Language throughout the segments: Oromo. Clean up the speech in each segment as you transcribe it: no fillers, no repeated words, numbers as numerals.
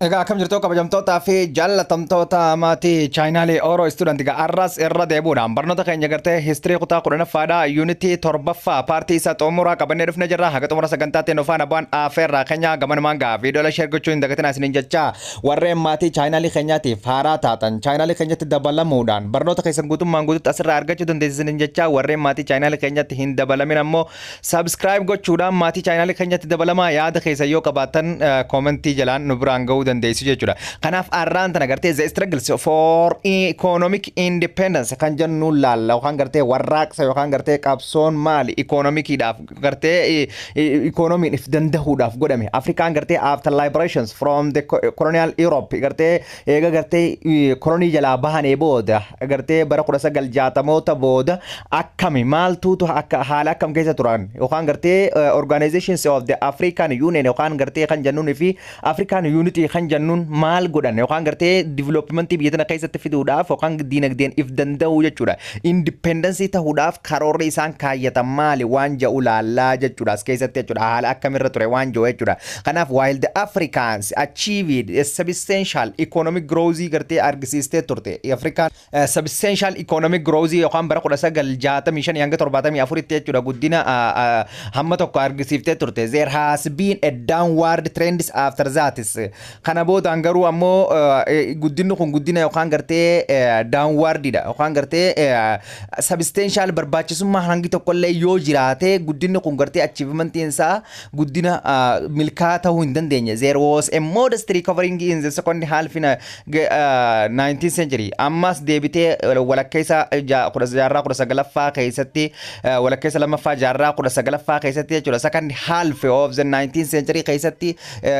Egaa akkam jirtu kabajamtootaa fi jaallatamtoota maatii chaayinaalee Oromoo istuudantii arras irra deebuudhaan barnoota keenya gartee histirii kutaa 10ffaadhaa yuunitii 7ffaa paartii isaa xumuraa qabannee dhufne jirra. Haga xumura sagantaatti nufaan abbaan afeerraa keenya gamanumaan gaa viidiyoolee sheer gochuu hin dagatinaa isiniin jecha warreen maatii chaayinaalee keenyaatiif haaraa taatan chaayinaalee keenyatti dabalamuudhaan barnoota keessan guutummaan guututti asirraa argachuu dandeessisaniin jecha warreen maatii chaayinaalee keenyatti hin dabalamin ammoo sabskiraayib gochuudhaan maatii chaayinaalee keenyatti dabalamaa yaada keessa yoo qabaatan koomentii jalaan nu biraan ga'uu dandeessu jechuudha. Kanaaf arraan tana gartee the struggles for economic independence kan jennu laalla yookaan gartee warraaqsa yookaan gartee qabsoon maali economikiidhaaf gartee economiin if dandahuudhaaf godhame Afrikaan gartee after liberations from the colonial Europe gartee eega gartee kolonii jalaa bahanee booda gartee bara 1960moota booda akkami maaltuutu akka haala akkam keessa turan yookaan gartee organizations of the African Union yookaan gartee kan jennuun fi African Unity kan jennuun maal godhan yookaan gartee developmentii biyya tana keessatti fiduudhaaf yookaan diinagdeen if danda'u jechuudha. Independensii ta'uudhaaf karoorri isaan kaayyatan maali waan jedhu laallaa jechuudha as keessatti jechuudha haala akkamirra ture waan jedhu jechuudha. Kanaaf while the Africans achieved a substantial economic growth gartee argisiistee turte Afrikaan substantial economic growth yookaan bara 1965 hanga 74 tti jechuudha guddina hamma tokko argisiiftee turte. There has been a downward trends after that. Kana boodaan garuu ammoo guddinni kun guddina yookaan gartee downwardidha yookaan gartee substantial barbaachisummaa hangi tokkollee yoo jiraate guddinni kun gartee achievementiin isaa guddina milkaa'aa ta'uu hin dandeenye. There was a modest recovery in the second half in 19th century. Ammas deebitee walakkeessa jaarraa 19ffaa keessatti walakkeessa lammaffaa jaarraa 19ffaa keessatti jechuudha. Second half of the 19th century keessatti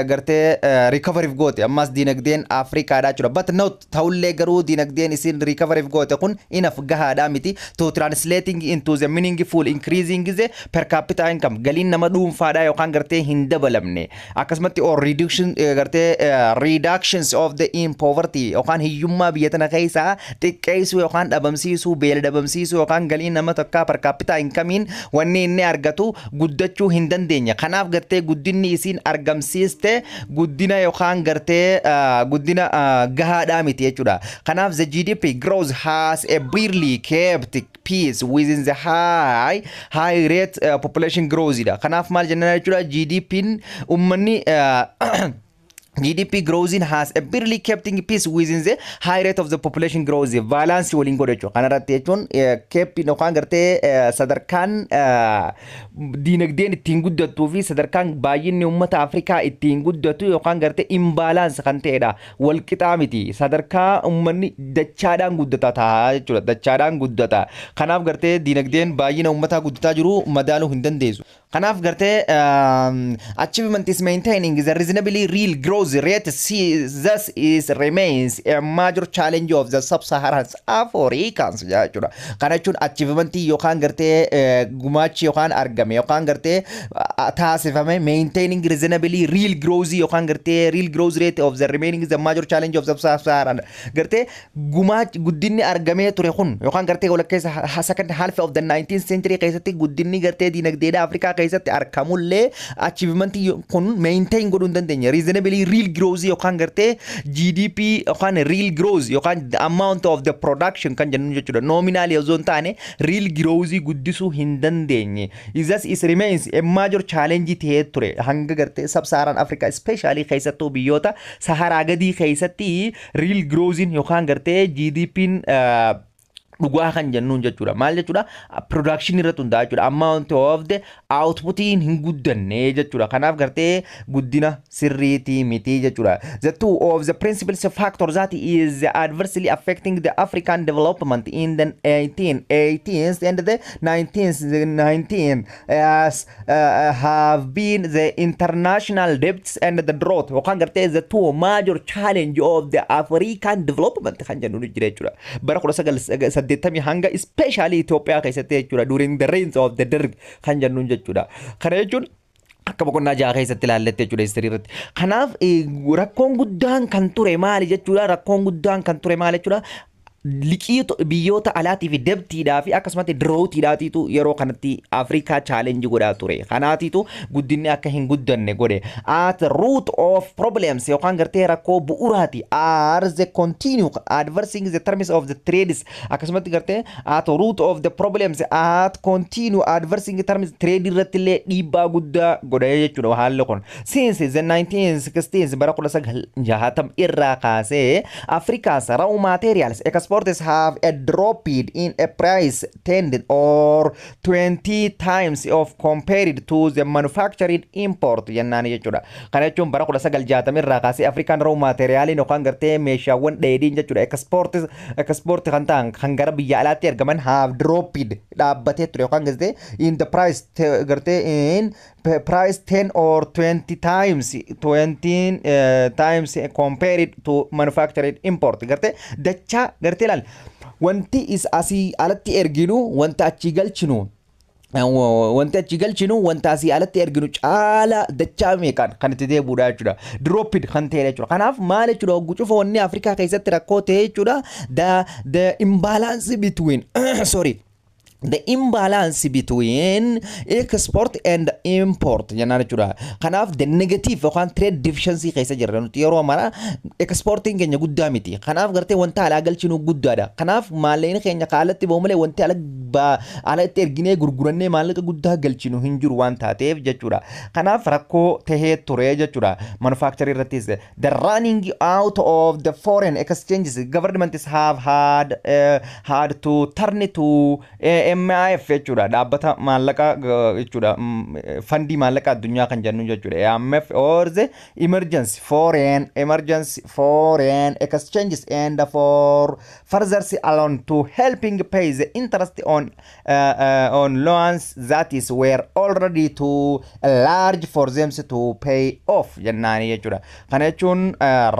gartee recovery goote ammas diinagdeen Afrikaadhaa jechuudha. But not ta'ullee garuu diinagdeen isin recovery goote kun enough gahaadhaa miti to translating into the meaningful increasing the per capita income galiin nama dhuunfaadhaa yookaan gartee hin dabalamne akkasumatti or reduction gartee reductions of the in poverty yookaan hiyyummaa biyya tana keessaa xiqqeessuu yookaan dhabamsiisuu beela dhabamsiisuu yookaan galiin nama tokkaa per capita incomein wanni inni argatu guddachuu hin dandeenye. Kanaaf gartee guddinni isin argamsiiste guddina yookaan gartee guddina gahaadhaa miti jechuudha. Kanaaf the GDP growth has a barely kept peace within the high rate population growth dha. Kanaaf maal jenna jechuudha GDP'n ummanni GDP growing has a barely kept in peace within the high rate of the population growth. Balance waliin godha jechuudha. Kanarratti jechuun keep yookaan gartee sadarkaan diinagdeen ittiin guddattuu fi sadarkaan baay'inni uummata Afrikaa ittiin guddatu yookaan gartee imbalance kan ta'edha. Wal qixaa miti. Sadarkaa uummanni dachaadhaan guddata ta'a jechuudha. Dachaadhaan guddata. Kanaaf gartee diinagdeen baay'ina uummataa guddataa jiru madaaluu hin dandeessu. Kanaaf gartee achievement is maintaining the reasonably real growth rate thus is remains a major challenge of the sub-Saharan Africans jechuudha. Kana jechuun achievement yookaan gartee gumaachi yookaan argame yookaan gartee taasifame maintaining reasonably real growth yookaan gartee real growth rate of the remaining the major challenge of the sub-Saharan gartee gumaachi guddinni argamee ture kun yookaan gartee walakkeessa second half of the 19th century keessatti guddinni gartee diinagdeedha Afrikaa keessatti argamullee achievement kun maintain godhuu hin dandeenye. Reasonably real growth yookaan gartee GDP yookaan real growth yookaan the amount of the production kan jennu jechuudha. Nominal yoo hin taane real growth guddisuu hin dandeenye. Thus is remains a major challenge ta'ee ture hanga gartee sub-Saharan Africa especially keessattuu biyyoota Saharaa gadii keessatti real growth yookaan gartee GDP'n dhugaa kan jennuun jechuudha. Maal jechuudha? Production irratti hundaa jechuudha. Amount of the outputiin hin guddanne jechuudha. Kanaaf gartee guddina sirriitii miti jechuudha. The two of the principal factors that is adversely affecting the African development in the 18th and the 19th have been the international debts and the drought. Yookaan gartee the two major challenge of the African development kan jennuun jira jechuudha. Bara 1980 hanga especially Ethiopia keessatti jechuudha during the reigns of the Derg kan jennuun jechuudha. Kana jechuun akka boqonnaa jaha keessatti ilaalletti jechuudha history irratti. Kanaaf rakkoon guddaan kan ture maali jechuudha rakkoon guddaan kan ture maali jechuudha liqii biyyoota alaatii fi debtiidhaa fi akkasumatti dirootiidhaatiitu yeroo kanatti Afrikaa challenge godhaa ture. Kanaatiitu guddinni akka hin guddanne godhe. At root of problems yookaan gartee rakkoo bu'uuraati are the continue adversing the terms of the trades akkasumatti gartee at root of the problems at continue adversing terms trade irratti illee dhiibbaa guddaa godhe jechuudha haalli kun. Since the 1960s bara 1960 irraa kaasee Africa's raw materials exports have a dropped in a price 10 or 20 times of compared to the manufactured import jennaan jechuudha. Kana jechuun bara 1960 irraa kaasee African raw material yookaan gartee meeshaawwan dheedhiin jechuudha export kan ta'an kan gara biyya alaatti ergaman have dropped dhaabbatee ture yookaan gartee in the price gartee in price 10 or 20 times compared to manufactured import gartee dachaa gartee laal wanti is asii alatti erginu wanta achi galchinu wanti achi galchinu wanta asii alatti erginu caala dachaa meeqaan kan itti deebuudha jechuudha dropped kan ta'e jechuudha. Kanaaf maal jechuudha hogguu cufa wanni Afrikaa keessatti rakkoo ta'e jechuudha the imbalance between the imbalance between export and import jennaan jechuudha. Kanaaf the negative yookaan trade deficiency keessa jirra nuti yeroo mara exporting keenya guddaa miti. Kanaaf gartee wanta alaa galchinu guddaadha. Kanaaf maallaqni keenya kaalatti bahu malee wanti alatti erginee gurgurannee maallaqa guddaa galchinu hin jiru waan taateef jechuudha. Kanaaf rakkoo tahee ture jechuudha. Manufacturing irrattis the running out of the foreign exchanges governments have had to turn to MIF jechuudha dhaabbata maallaqa jechuudha fandii maallaqa addunyaa kan jennu jechuudha IMF or the emergency foreign exchanges and for further alone to helping pay the interest on loans that is were already too large for them to pay off jennaani jechuudha. Kana jechuun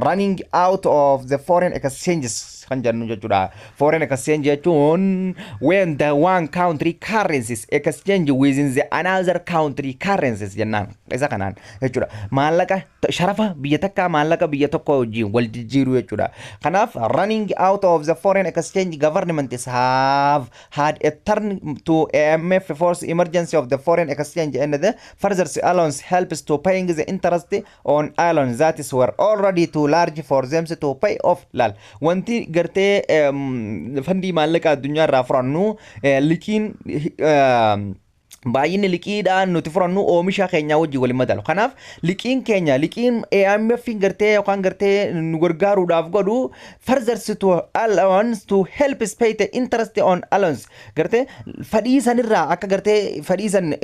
running out of the foreign exchanges kan jennu jechuudha. Foreign exchange jechuun when the one country currencies exchange within the another country currencies jennaan isa kanaan jechuudha. Maallaqa sharafa biyya takkaa maallaqa biyya tokko wajjin wal jijjiiruu jechuudha. Kanaaf running out of the foreign exchange governments have had a turn to IMF force emergency of the foreign exchange and the further allowance helps to paying the interest on islands that is were already too large for them to pay off lal wanti gartee fandii maallaqa addunyaa irraa furannu liqiin baay'inni liqiidhaan nuti furannu oomisha keenya wajjin waliin madalu. Kanaaf liqiin keenya liqiin IMF gartee yookaan gartee nu gargaaruudhaaf godhu further to allowance to help pay the interest on allowance gartee fadhii sanirraa akka gartee fadhii san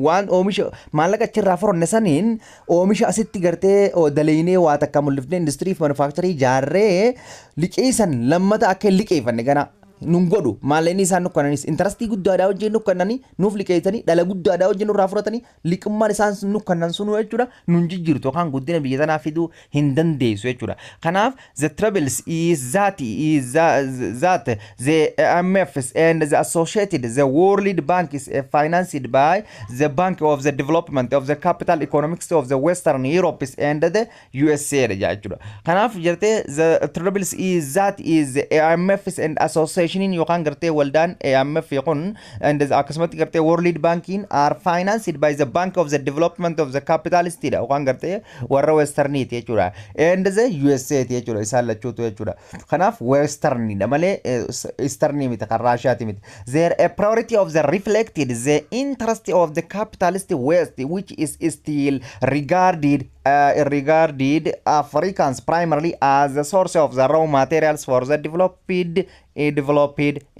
waan oomisha maallaqa achirraa furanne saniin oomisha asitti gartee dalaynee waa takka mul'ifne industirii fi manufacturing jaarree liqii san lammata akka liqeeffanne gana nun godhu maallaqni isaan nukkannanis intarastii guddaadhaa wajjin nukkannanii nuuf liqeessanii dhala guddaadhaa wajjin nurraa fudhatanii liqimmaan isaan nukkannan sunu jechuudha nun jijjiirtu yookaan guddina biyya tanaa fiduu hin dandeessu jechuudha. Kanaaf the troubles is that the IMF and the associated the World Bank is financed by the Bank of the Development of the Capital Economics of the Western Europe and the USA jechuudha. Kanaaf jirtee the troubles is that is the IMF and associated yookaan gartee waldaan IMF yookaan and akkasumatti gartee World Banking are financed by the Bank of the Development of the Capitalist yookaan gartee warra Westerniti jechuudha and the USA jechuudha isaan lachuutu jechuudha. Kanaaf Westernidha malee Easternii miti kan Raashiyaati miti. There a priority of the reflected the interest of the capitalist West which is still regarded Africans primarily as the source of the raw materials for the developed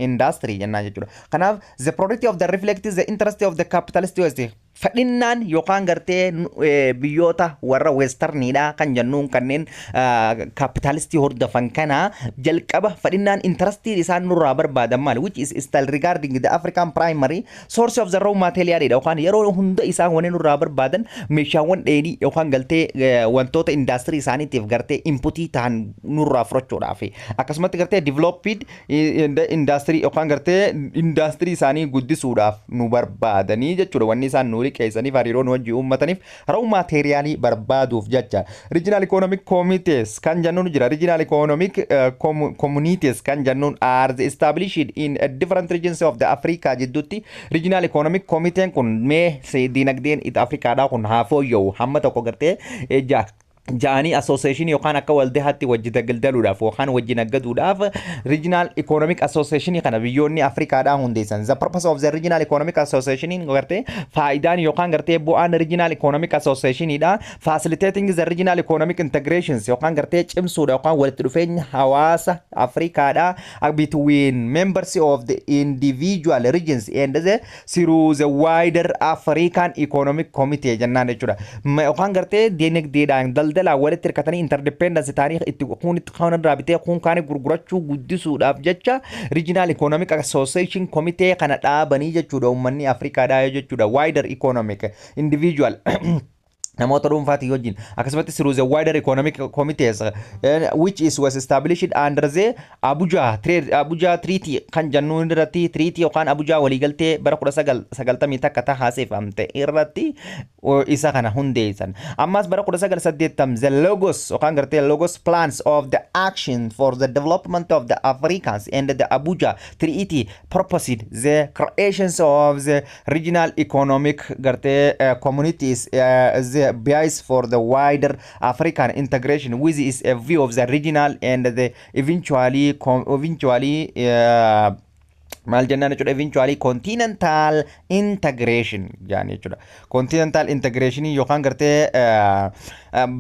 industry jennaan jechuudha. Kanaaf the priority of the reflected the interest of the capitalist West fadhinnaan yookaan gartee biyyoota warra Westernidha kan jennuun kanneen kapitalistii hordofan kana jalqaba fadhinnaan interestii isaan nurraa barbaadan maali which is still regarding the African primary source of the raw material yookaan yeroo hunda isaan waneen nurraa barbaadan meeshaawwan dheedhii yookaan galtee wantoota industry isaaniitiif gartee inputii ta'an nurraa fudhachuudhaaf akkasumatti gartee developed industry yookaan gartee industry isaanii guddisuudhaaf nu barbaadanii jechuudha wanni isaan nu nu liqeessaniif hariiroo nu wajjin uummataniif raw maateeriyaalii barbaaduuf jecha regional economic committees kan jennuun jira regional economic communities kan jennuun are established in different regions of the Africa jidduutti regional economic committee kun mee dinagdeen Afrikaadhaa kun haa fooyya'u hamma tokko gartee jaanii association yookaan akka waldaatti wajji daldaludhaaf yookaan wajji naggaduudhaaf regional economic association kana biyyoonni Afrikaadhaa hundeessan. The purpose of the regional economic association gartee faayidaan yookaan gartee bu'aan regional economic association dha facilitating the regional economic integrations yookaan gartee cimsuudha yookaan walitti dhufeenya hawaasa Afrikaadhaa between members of the individual regions and the through the wider African economic committee jennaan jechuudha. Yookaan gartee dinagdeedhaan daldala walitti hirkatanii interdependence taariikh itti kuunitti kan raabitee kun kaanii gurgurachuu guddisuudhaaf jecha regional economic association committee kana dhaabanii jechuudha uummanni Afrikaadhaa jechuudha wider economic individual namoota dhuunfaatii wajjin akkasumatti through the wider economic committees which was established under the Abuja treaty kan jennuun irratti treaty yookaan Abuja waliigaltee bara 1990 takka taasifamte irratti isa kana hundeessan. Ammas bara 1980 the logos yookaan gartee logos plans of the action for the development of the Africans and the Abuja treaty proposed the creations of the regional economic gartee communities the bias for the wider African integration with is a view of the regional and the eventually maal jennaan jechuudha eventually continental integration jaanii jechuudha continental integration yookaan gartee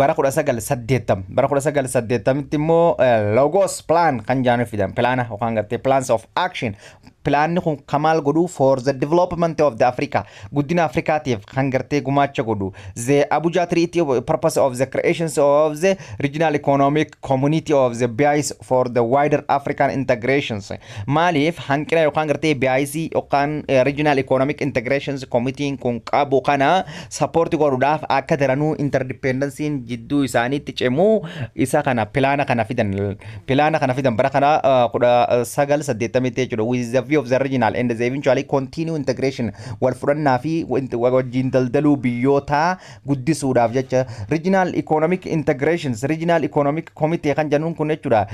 bara 1980 immoo logos plan kan jaanu fidan plana yookaan gartee plans of action plan kun kamal godhu for the development of the Africa guddina Afrikaatiif kan gartee gumaacha godhu the Abuja treaty purpose of the creations of the regional economic community of the bias for the wider African integrations maaliif hanqina yookaan gartee BIC yookaan regional economic integrations committee kun qabu kana support godhuudhaaf akka daranuu interdependence jidduu isaaniitti cimuu isa kana plana kana fidan bara kana 1980 jechuudha with the view of the regional and the eventually continue integration wal fudhannaa fi wajjin daldaluu biyyoota guddisuudhaaf jecha regional economic integrations regional economic committee kan jennuun kun jechuudha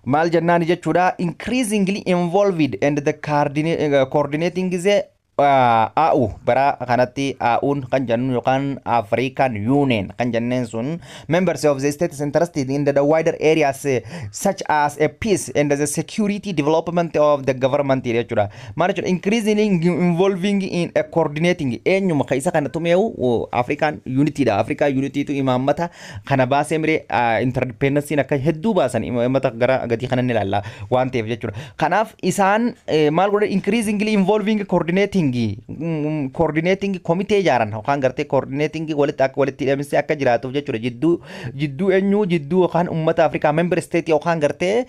maal jennaan jechuudha increasingly involved and the coordinating the AU bara kanatti AU'n kan jennu yookaan African Union kan jenneen sun members of the states interested in the wider areas such as a peace and the security development of the government jechuudha maal jechuudha increasingly involving in a coordinating eenyuma ka isa kana tumeewu African Unity da Africa Unity tu imaammata kana baasee miree interdependence akka hedduu baasan imaammata gara gadi kana ni laalla waan ta'eef jechuudha kanaaf isaan maal godhe increasingly involving coordinating committee jaaran yookaan gartee coordinating walitti hidhamisi akka jiraatuuf jechuudha jidduu eenyu jidduu yookaan uummata Afrikaa member state yookaan gartee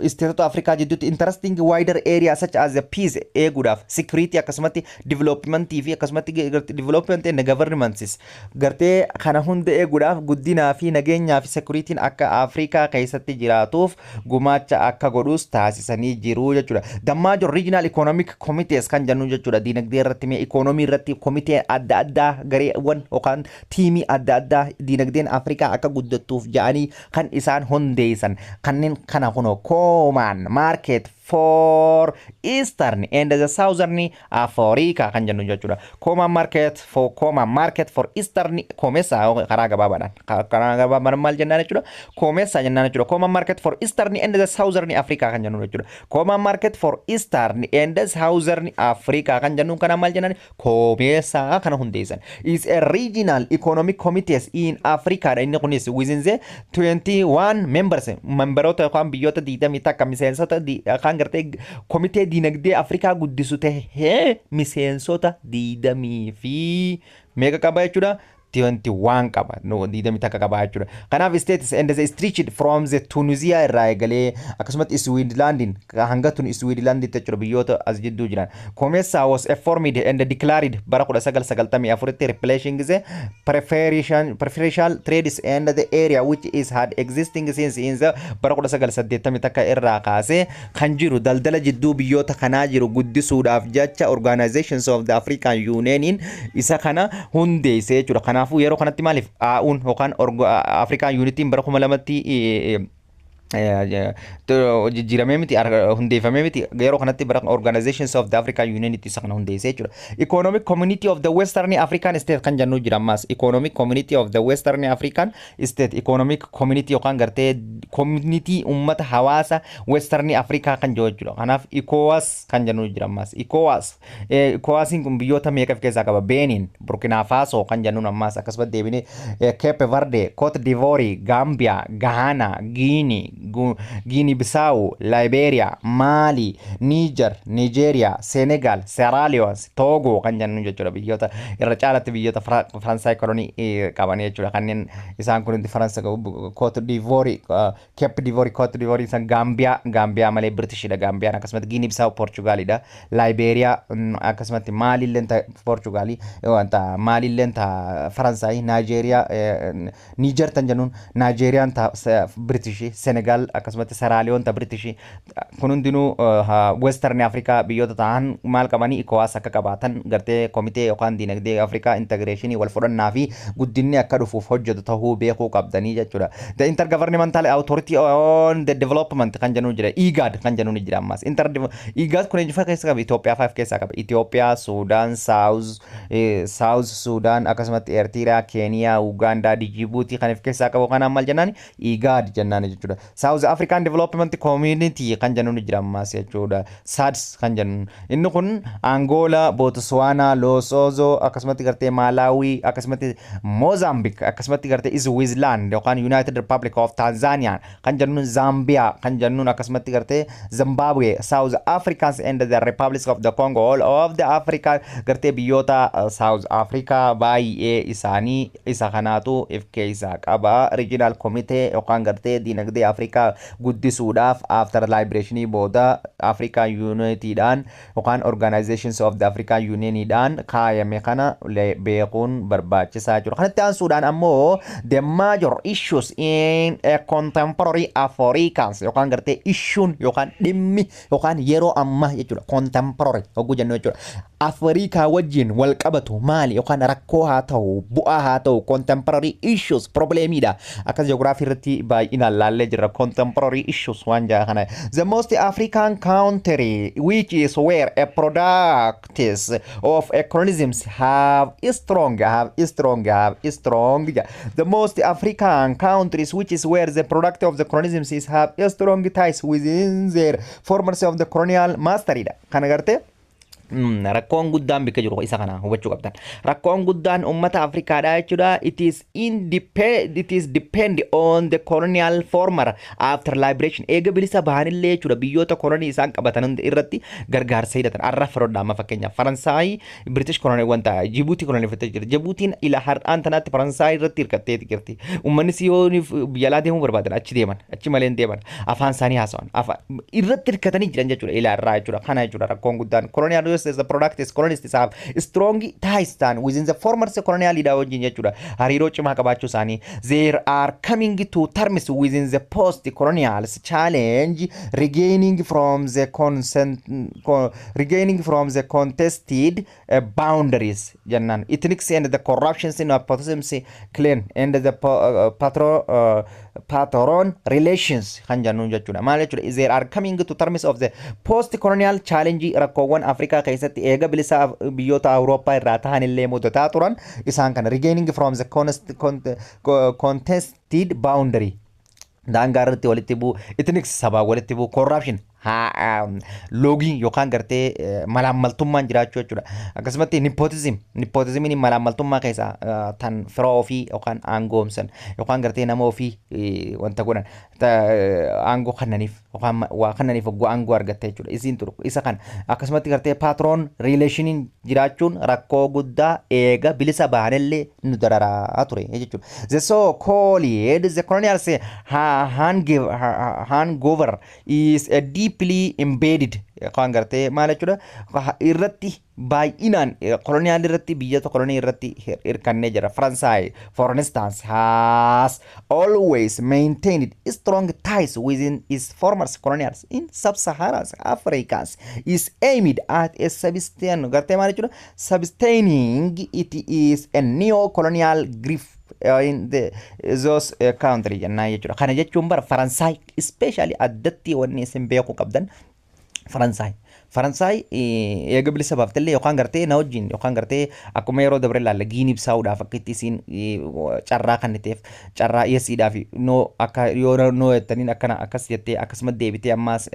isteetota Afrikaa jidduutti interesting wider area such as the peace eeguudhaaf security akkasumatti development fi akkasumatti development and governance gartee kana hunda eeguudhaaf guddinaa fi nageenyaa fi security akka Afrikaa keessatti jiraatuuf gumaacha akka godhus taasisanii jiru jechuudha. The major regional economic committees kan jennu jechuudha dinagdee irratti mee economy irratti komitee adda addaa gareewwan yookaan tiimii adda addaa dinagdeen Afrikaa akka guddattuuf jedhanii kan isaan hundeessan kanneen kana kunoo common market for Eastern and the Southern Africa kan jennu jechuudha. Common market for Eastern komessa karaa gabaabaadhaan maal jennaan jechuudha. Komessa jennaan jechuudha. Common market for Eastern and the Southern Africa kan jennu jechuudha. Common market for Eastern and the Southern Africa kan jennu kana maal jennaan komessa kana hundeessan. Is a regional economic committees in Africa inni kunis within the 21 members memberoota yookaan biyyoota 20 takka miseensota kan gartee komitee dinagdee Afrikaa guddisu ta'e miseensota 20 fi meeqa qaba jechuudha 21 qaba no 20 takka qaba jechuudha kanaaf states and the stretched from the Tunisia irraa eegalee akkasumas Switzerland hanga Switzerland jechuudha biyyoota as jidduu jiran COMESA was formed and declared bara 1994 replacing the preferential trades and the area which is had existing since in the bara 1980 takka irraa kaasee kan jiru daldala jidduu biyyoota kanaa jiru guddisuudhaaf jecha organizations of the African Union isa kana hundeessee jechuudha kanaafuu yeroo kanatti maaliif AU'n yookaan African Unity bara 2000 jijjiiramee miti hundeeffamee miti yeroo kanatti bara organizations of the African Union isa kana hundeessee jechuudha economic community of the Western African state kan jennu jira ammas economic community of the Western African state economic community yookaan gartee community ummata hawaasa Western Africa kan jiru jechuudha kanaaf ECOWAS kan jennu jira ammas ECOWASin kun biyyoota meeqa keessaa qaba Benin Burkina Faso kan jennu ammas akkasumas deebinee Cape Verde Cote d'Ivoire Gambia Ghana Guinea Bissau Liberia Mali Niger Nigeria Senegal Sierra Leone Togo kan jennu jechuudha biyyoota irra caalatti biyyoota Faransaay kolonii qaban jechuudha kanneen isaan kun Faransa Cote d'Ivoire Cape d'Ivoire Cote d'Ivoire isaan Gambia malee Britishidha Gambiyaan akkasumas Guinea Bissau Portugalidha Liberia akkasumas Mali lenta Portugali wanta Mali lenta Faransaay Nigeria Niger tan jennuun Nigerian ta British Senegal akkasumas Sierra Leone ta British kun hundinuu Western Africa biyyoota ta'an maal qabanii ECOWAS akka qabaatan gartee komitee yookaan dinagdee Africa integration wal fudhannaa fi guddinni akka dhufuuf hojjetu ta'uu beekuu qabdanii jechuudha the intergovernmental authority on the development kan jennu jira IGAD kan jennu jira ammas IGAD kun eenyufa keessa qaba Itoophiyaa 5 keessa qaba Itoophiyaa Sudan South Sudan akkasumas Eritrea Kenya Uganda Djibouti kan keessa qabu kana maal jennaan IGAD jennaan jechuudha South African Development Community kan jennu jira ammas jechuudha SADC kan jennu inni kun Angola Botswana Lesotho akkasumas gartee Malawi akkasumas Mozambique akkasumas gartee Switzerland yookaan United Republic of Tanzania kan jennu Zambia kan jennu akkasumas gartee Zimbabwe South Africans and the Republic of the Congo all of the Africa gartee biyyoota South Africa baay'ee isaanii isa kanaatu ifkeessa qaba regional committee yookaan gartee dinagdee Africa guddisuudhaaf after liberation booda African Unity dhaan yookaan organizations of the African Union dhaan kaayame kana beekuun barbaachisaa jiru kanatti aansuudhaan ammoo the major issues in a contemporary Africans yookaan gartee issuun yookaan dhimmi yookaan yeroo ammaa jechuudha contemporary hogguu jennu jechuudha Afrika wajjin wal qabatu maali yookaan rakkoo haa ta'u bu'aa haa ta'u contemporary issues problemidha akkas geography irratti baay'inaan laallee jirra contemporary issues waan jaa kana the most African country which is where a products of colonialisms have strong the most African countries which is where the product of the colonialisms is have strong ties within their formers of the colonial mastery kana garte rakkoon guddaan bika jiru isa kana hubachuu qabdan rakkoon guddaan ummata Afrikaadha jechuudha it is depend on the colonial former after liberation eega bilisa bahanillee jechuudha biyyoota kolonii isaan qabatan irratti gargaarsa hidhatan arra farodhaama fakkeenya Faransaay British colony wanta Djibouti colony fete jira Djiboutiin ila har'aan tanaatti Faransaay irratti hirkattee jirti ummanni siyooniif biyyalaa deemuu barbaadan achi deeman achi maleen deeman afaan isaanii haasawan afaan irratti hirkatanii jiran jechuudha ila irraa jechuudha kana jechuudha rakkoon guddaan colonial the products colonists have strong ties stand within the former colonial leader wajjin jechuudha hariiroo cimaa qabaachuu isaanii they are coming to terms within the post-colonial challenge regaining from the contested boundaries jannan ethnics and the corruptions in nepotism clan and the patron relations kan jannu jechuudha maal jechuudha they are coming to terms of the post-colonial challenge rakkoowwan Afrikaa keessatti eega bilisa biyyoota Awurooppaa irraa ta'an illee mudataa turan isaan kana regaining from the contested boundary daangaa irratti walitti bu'u ethnics sabaa walitti bu'u corruption loogii yookaan gartee malaammaltummaan jiraachuu jechuudha. Akkasumatti nipootizimiin malaammaltummaa keessaa tan fira ofii yookaan aangoomsan yookaan gartee nama ofii wanta godhan aangoo kannaniif yookaan waa kannaniif oggoo aangoo argatte jechuudha. Isiin turu isa kan akkasumatti gartee paatroon riileeshiniin jiraachuun rakkoo guddaa eega bilisa baanellee nu dararaa ture jechuudha. The so-called the colonial hangover is a deeply embedded kan gartee maal jechuudha irratti baay'inaan koloniyaal irratti biyyoota kolonii irratti hirkannee jira. Faransaay for instance has always maintained strong ties within its former colonials in sub-Saharan Africa is aimed at a gartee maal jechuudha sustaining it is a neo-colonial grief in those country jennaa jechuudha. Kana jechuun bara Faransaay especially addatti wanni isin beekuu qabdan Faransaay eega bilisa baaftellee yookaan gartee na wajjin yookaan gartee akkuma yeroo dabre ilaalla giinii ibsaa'uudhaaf akka itti isiin carraa kanniteef carraa dhiyeessiidhaaf noo akka yoo noo jettaniin akkana akkas jettee akkasuma deebitee ammaas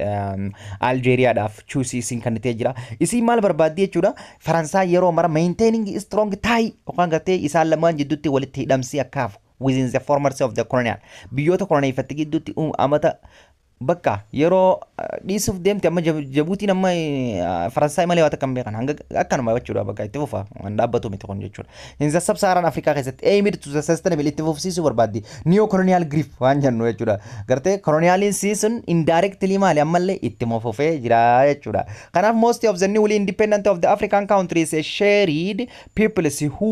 Aljeeriyaadhaaf chuusii isiin kannitee jira. Isiin maal barbaaddi jechuudha Faransaay yeroo mara maintaining strong tie yookaan gartee isaan lamaan jidduutti walitti hidhamsi akkaafu within the former of the colonial biyyoota koloneeffatti gidduutti amata bakka yeroo dhiisuuf deemte amma Jabuutiin amma Faransaay malee waan akkam beekan hanga akkanuma jechuudha bakka itti fufa waan dhaabbatu miti kun jechuudha. In the sub-Saharan Africa keessatti aimed to the sustainable itti fufsiisuu barbaaddi neo colonial grief waan jennu jechuudha. Gartee colonialiin season indirectly maali ammallee itti mofofee jira jechuudha. Kanaaf most of the newly independent of the African countries shared peoples who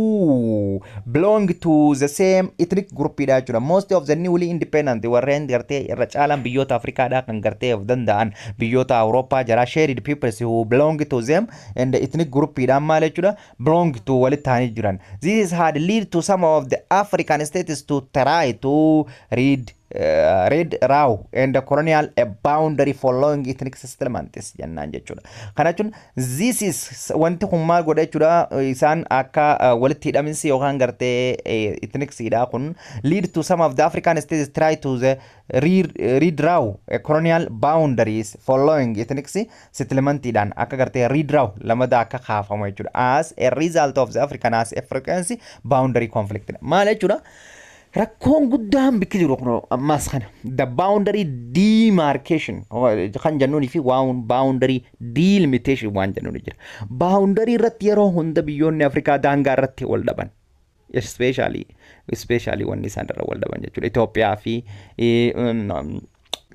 belong to the same ethnic group dha jechuudha. Most of the newly independent warreen gartee irra caalaan biyyoota Afrikaa kan gartee of danda'an biyyoota Awurooppaa jara shared peoples who belong to them and the ethnic group dhaan maal jechuudha belong to walitti ta'anii jiran. This had lead to some of the African states to try to read raw and the colonial a boundary following ethnic settlements jennaan jechuudha. Kana jechuun this is wanti kun maal godha jechuudha isaan akka walitti hidhaminsi yookaan gartee ethnic siidhaa kun lead to some of the African states try to the read raw colonial boundaries following ethnic settlement dhaan akka gartee read raw lamada akka kaafamu jechuudha as a result of the African boundary conflict. Maal jechuudha rakkoon guddaan bikki jiru kun ammaas kana the boundary demarcation kan jennuunii fi waan boundary delimitation waan jennuun jira. Boundary irratti yeroo hunda biyyoonni Afrikaa daangaa irratti wal dhaban especially wanni isaan irra wal dhaban jechuudha. Itoophiyaa fi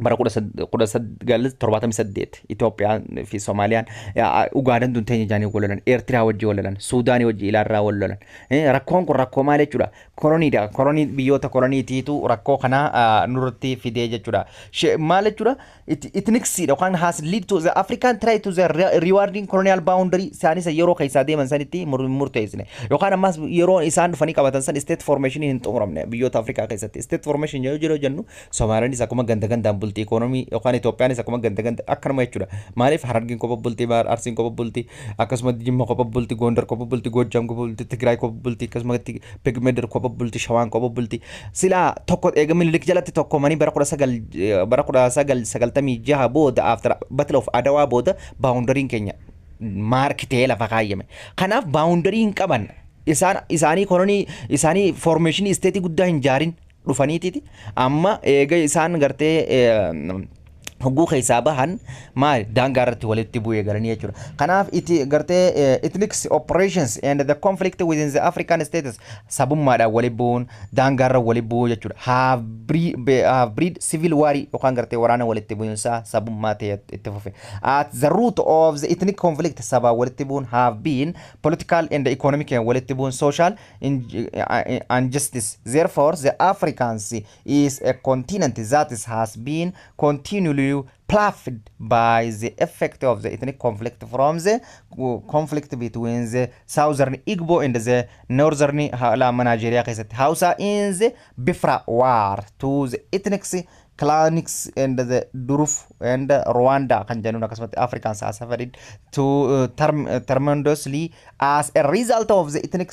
bara 1978 Itoophiyaa fi Soomaaliyaan Ugandaan dunteenya jaanii wal lolan Eertiraa wajji wal lolan Suudaanii wajji Ilaarraa wal lolan rakkoon kun rakkoo maal jechuudha koloniidha kolonii biyyoota koloniitiitu rakkoo kana nurratti fidee jechuudha maal jechuudha ethnicity yookaan has lead to the African try to the rewarding colonial boundary isaanis yeroo keessaa deeman sanitti murteessine yookaan ammas yeroo isaan dhufanii qabatan san state formation hin xumuramne biyyoota Afrikaa keessatti state formation yeroo jennu Soomaaliyaanis akkuma ganda bultii economy yookaan Itoophiyaanis akkuma ganda akkanuma jechuudha. Maaliif Harargeen kopha bultii Arsiin kopha bultii akkasumas Jimma kopha bultii Gondar kopha bultii Goojjam kopha bultii Tigraay kopha bultii akkasumas Pigmeder kopha bultii Shawaan kopha bultii silaa tokko eega Minilik jalatti tokko manii bara 1996 booda after battle of Adawaa booda boundariin keenya maarkitee lafa kaayyame. Kanaaf boundariin qaban isaanii kolonii isaanii formation state guddaa hin jaarin dhufaniititi amma eega isaan gartee hoguu keessaa bahan maal daangaa irratti walitti bu'ee galanii jechuudha. Kanaaf itti gartee ethnic operations and the conflict within the African states sabummaadhaan wali bu'uun daangaa irra wali bu'uu jechuudha. Have breed civil war yookaan gartee waraana walitti bu'insaa sabummaa ta'e itti fufe. At the root of the ethnic conflict sabaa walitti bu'uun have been political and economic walitti bu'uun social injustice. Therefore the Africans is a continent that has been continually plagued by the effect of the ethnic conflict from the conflict between the southern Igbo and the northern Nigeria Hausa in the Biafra war to the ethnic clanics and the Duruf and Rwanda kan jennuun akkasumas Africans suffered to tremendously as a result of the ethnic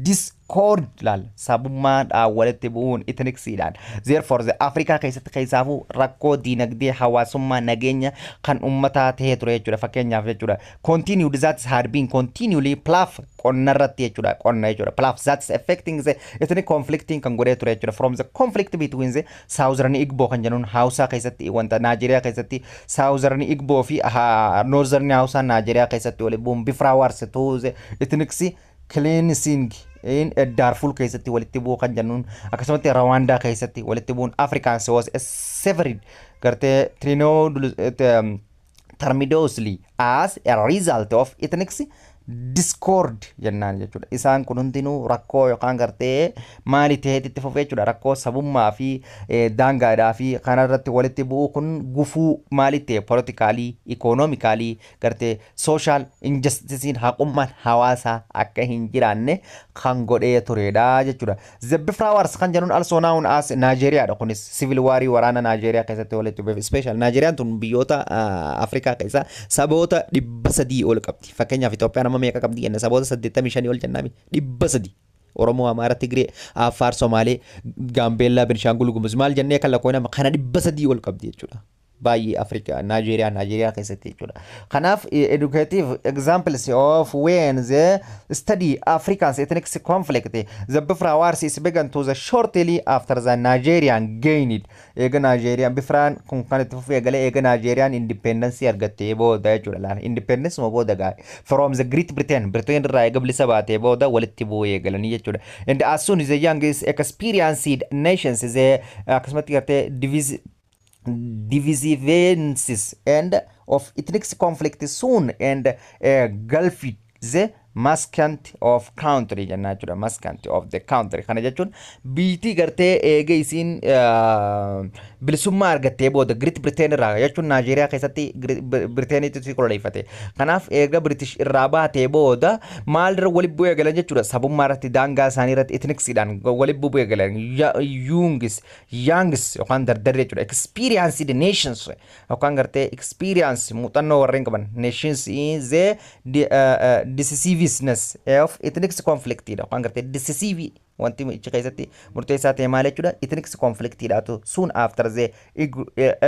discord laal sabummaadhaan walitti bu'uun ethnicsiidhaan. Therefore the Afrikaa keessatti keessaafuu rakkoo diinagdee hawaasummaa nageenya kan uummataa ta'ee ture jechuudha. Fakkeenyaaf jechuudha continued that had been continually plaf qonna irratti jechuudha qonna jechuudha plaf that's affecting the ethnic conflicting kan godhee ture jechuudha from the conflict between the Southern Igbo kan jennuun Hausaa keessatti wanta Nigeria keessatti Southern Igbo fi Northern Hausaa Nigeria keessatti walitti bu'uun bifraa waarsituu ethnicsi cleansing in Darfur keessatti walitti bu'u kan jennuun akkasumas Rwanda keessatti walitti bu'uun Africans was severed gartee tremendously as a result of ethnic discord jennaan jechuudha. Isaan kun hundinuu rakkoo yookaan gartee maali ta'eetti itti fufee jechuudha. Rakkoo sabummaa fi daangaadhaa fi kanarratti walitti bu'u kun gufuu maali ta'e politikaalii, ikoonoomikaalii gartee sooshaal injastisiin haqummaan hawaasaa akka hin jiraanne kan godhee turedha jechuudha. The Bifrawars kan jennuun also known as Nigeriaadha. Kunis civil warii waraana Nigeria keessatti walitti bu'e. Special Nigeriyaan tun biyyoota Afrikaa keessaa saboota 300 ol qabdi. Fakkeenyaaf Itoophiyaan amma meeqa qabdi jenna saboota 85 ol jennaami 300 Oromoo, Amaara, Tigree, Affaar, Somaalee, Gaambeellaa, Beenishaangul Gumuz maal jennee kan lakkoofne amma kana 300 ol qabdi jechuudha. Baay'ee Afrikaa Nigeria keessatti jechuudha. Kanaaf educative examples of when the study Africans ethnic conflict the Bifra wars is began to the shortly after the Nigerian gained ega Nigerian Bifraan kun kan itti fufee galee ega Nigerian independence argattee booda jechuudha. Independence mo booda gaa from the Great Britain irraa ega bilisa baatee booda walitti bu'ee galanii jechuudha. And as soon as the youngest experienced nations the akkasumatti gartee divisiveness and of ethnic conflict soon and gulf the maskant of country jenna jechuudha. Maskant of the country kana jechuun biitii gartee eega isiin bilisummaa argattee booda Great Britain irraa jechuun Nigeria keessatti Britaaniitti koloneeffate. Kanaaf eega British irraa baatee booda maalirra walitti bu'ee galan jechuudha. Sabummaa irratti daangaa isaanii irratti ethnicsiidhaan walitti bu'ee galan youngs yookaan dardarri jechuudha. Experienced nations yookaan gartee experience muuxannoo warreen qaban nations is the decisiveness of ethnic conflict yookaan gartee decisive wanti ichi keessatti murteessaa ta'e maal jechuudha. Ethnic conflict dha soon after the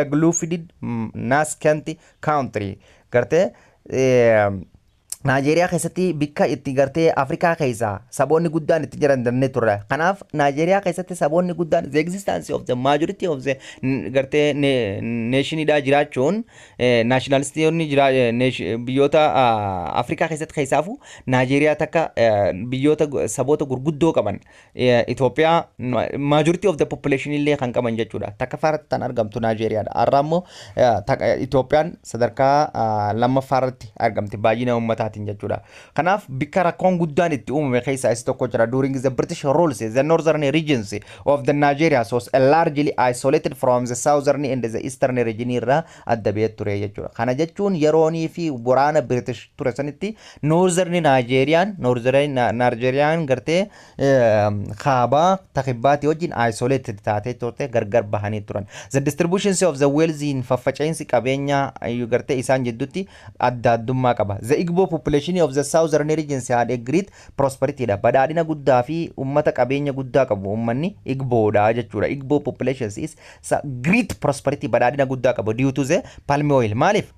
eglufied nascent country gartee Nigeria keessatti bikka itti gartee Afrikaa keessaa saboonni guddaan itti jiran dannee turre. Kanaaf Nigeria keessatti saboonni guddaan the existence of the majority of the gartee nation dha jiraachuun nationalistionni biyyoota Afrikaa keessatti keessaafu Nigeria takka biyyoota saboota gurguddoo qaban Ethiopia majority of the population illee kan qaban jechuudha. Takka faaratti tan argamtu Nigeria dha. Arraammoo Ethiopian sadarkaa lammaffaarratti argamti baay'ina uummataa jechuudha. Kanaaf bikka rakkoon guddaan itti uumame keessaa isa tokko jira. During the British rules the northern regions of the Nigeria was largely isolated from the southern and the eastern region irraa adda ba'ee ture jechuudha. Kana jechuun yeroonii fi waraana British ture sanitti northern Nigerian gartee kaabaa takibbaati wajjin isolated taatee turte gargar bahanii turan. The distributions of the wealth in faffaca'insi qabeenya gartee isaan jidduutti adda addummaa qaba. The Igbo population of the southern regions had a great prosperity dha. Badhaadhina guddaa fi ummata qabeenya guddaa qabu ummanni Igbo dha jechuudha. Igbo population is great prosperity badhaadhina guddaa qabu due to the palm oil. Maalif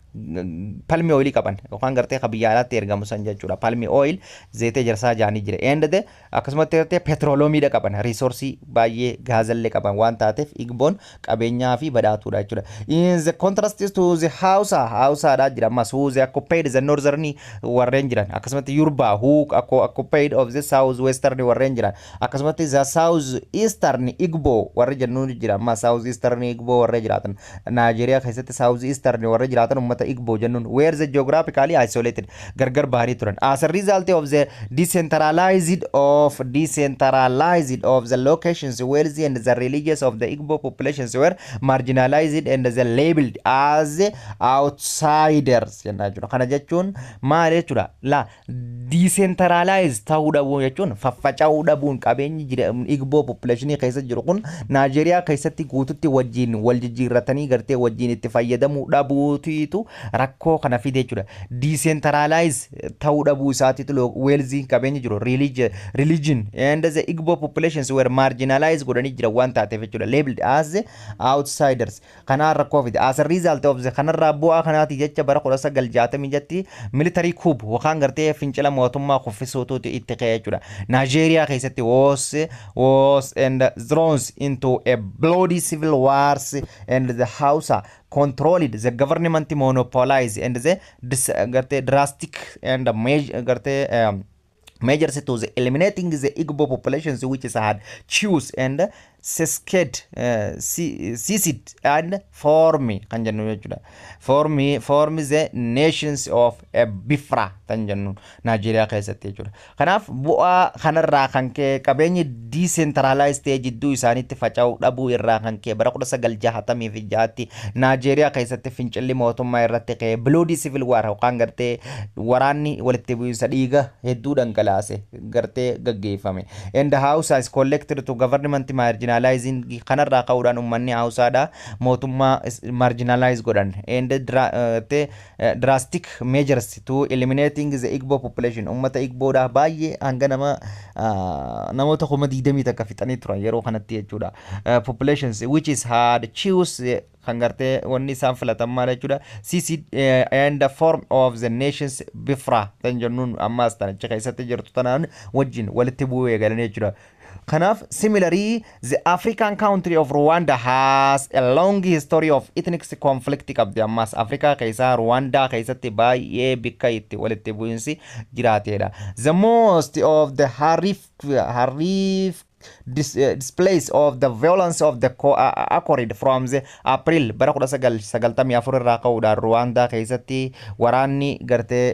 palm oil qaban yookaan gartee biyyaalaatti ergamu san jechuudha. Palm oil zeetee jarsaa jaanii jira. And the akkasumatti gartee petroolomii dha qaban resource baay'ee gaazallee qaban waan taateef Igboon qabeenyaa fi badhaatuudha jechuudha. In the contrast to the Hausa dha jira ammas who the occupied the northern warreen jiran akkasumatti Yoruba who occupied of the south western warreen jiran akkasumatti the south eastern Igbo warri jennuun jira amma south eastern Igbo warri jiraatan Nigeria keessatti south eastern warri jiraatan ummata Igbo jennuun where the geographically isolated gargar bahanii turan. As a result of the decentralized of the locations wealthy and the religious of the Igbo populations were marginalized and the labeled as outsiders jenna jechuudha. Kana jechuun maal jechuudha la decentralize ta'uu dhabuu jechuun faffaca'uu dhabuun qabeenyi igboo populationii keessa jiru kun Naajeeriyaa keessatti guututti wajjin wal jijjiirratanii gartee wajjin itti fayyadamuu dhabuutiitu rakkoo kana fide jechuudha decentralize ta'uu dhabuu isaatiitu wealthy qabeenyi jiru religion and the Igbo populations were marginalized godhanii jira waan taateef jechuudha labeled as outsiders kanaan rakkoo fide as a result of the kanarraa bu'aa kanaati jecha bara 1960 military coup wakaan gartee fincila mootummaa kuffisuutuuti itti ka'e jechuudha Nigeria keessatti was and thrown into a bloody civil wars and the Hausa controlled the government monopolized and the drastic and measures to the eliminating the Igbo populations which had choose and seceded secede and form the nations of a Bifra tanjannu Nigeria keessatti jechuudha kanaaf bu'aa kanarraa kan kee qabeenyi decentralized jidduu isaaniitti faca'uu dhabuu irraa kan kee bara 1966tti Nigeria keessatti fincilli mootummaa irratti ka'e bloody civil war yookaan gartee waraanni walitti bu'iinsa dhiiga hedduu dhangalaase gartee gaggeeffame and the house is collected to government marginalizing kanarraa ka'uudhaan ummanni hausaadha mootummaa marginalize godhan and drastic measures to eliminating the Igbo population ummata Igboodha baay'ee hanga namoota 20 takka fixanii turan yeroo kanatti jechuudha populations which is had choose kan gartee wanni isaan filatan maal jechuudha and the form of the nations Bifra tan jennuun ammaas tanicha keessatti jirtu tanaan wajjin walitti bu'ee galanii jechuudha Kanaf, similarly, the African country of Rwanda has a long history of ethnic conflict qabdi ammas Africa keessa Rwanda keessatti baay'ee bikka itti walitti bu'insi jiraatedha. The most of the harif displays of the violence of the occurred from the April bara 1994 irraa ka'uudhaan Rwanda keessatti waraanni gartee